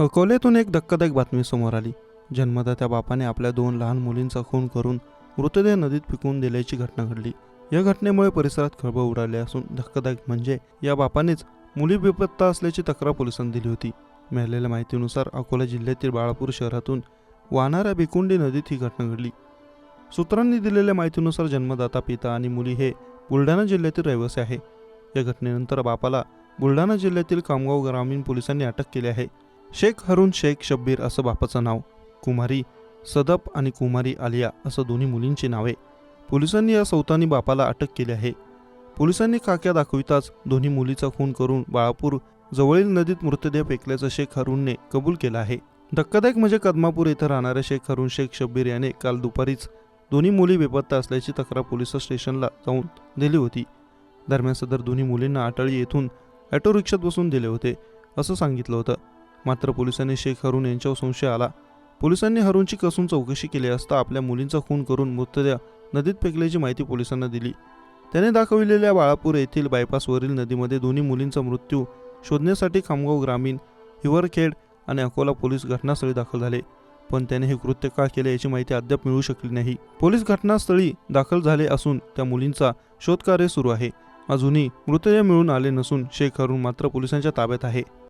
अकोल्यातून एक धक्कादायक बातमी समोर आली। जन्मदात्या बापाने आपल्या 2 लहान मुलींचा खून करून मृतदेह नदीत फेकून दिल्याची घटना घडली। या घटनेमुळे परिसरात खळबळ उडाली असून धक्कादायक म्हणजे या बापानेच मुली बेपत्ता असल्याची तक्रार पोलिसांनी दिली होती। मिळालेल्या माहितीनुसार अकोला जिल्ह्यातील बाळापूर शहरातून वाहणाऱ्या भिकुंडी नदीत ही घटना घडली। सूत्रांनी दिलेल्या माहितीनुसार जन्मदाता पिता आणि मुली हे बुलढाणा जिल्ह्यातील रहिवासी आहे। या घटनेनंतर बापाला बुलढाणा जिल्ह्यातील खामगाव ग्रामीण पोलिसांनी अटक केली आहे। शेख हरून शेख शब्बीर असं बापाचं नाव, कुमारी सदप आणि कुमारी आलिया असं दोन्ही मुलींची नावे। पोलिसांनी या सौतानी बापाला अटक केली आहे। पोलिसांनी खाक्या दाखविताच दोन्ही मुलीचा खून करून बाळापूर जवळील नदीत मृतदेह फेकल्याचं शेख हरूनने कबूल केलं आहे। धक्कादायक म्हणजे कदमापूर येथे राहणारे शेख हरून शेख शब्बीर याने काल दुपारीच दोन्ही मुली बेपत्ता असल्याची तक्रार पोलीस स्टेशनला जाऊन दिली होती। दरम्यान सदर दोन्ही मुलींना अटाळी येथून ऑटो रिक्षात बसून दिले होते असं सांगितलं होतं। मात्र पोलिसांनी शेख हरून यांच्यावर संशय आला। पोलिसांनी हरूनची कसून चौकशी केली असता आपल्या मुलींचा खून करून मृतदेह नदीत फेकल्याची माहिती पोलिसांना दिली। त्याने दाखविलेल्या बाळापूर येथील बायपासवरील नदीमध्ये दोन्ही मुलींचा मृत्यू शोधण्यासाठी खामगाव ग्रामीण, हिवरखेड आणि अकोला पोलीस घटनास्थळी दाखल झाले, पण त्याने हे कृत्य का केले याची माहिती अद्याप मिळू शकली नाही। पोलीस घटनास्थळी दाखल झाले असून त्या मुलींचा शोधकार्य सुरू आहे। अजूनही मृतदेह मिळून आले नसून शेख हरून मात्र पोलिसांच्या ताब्यात आहे।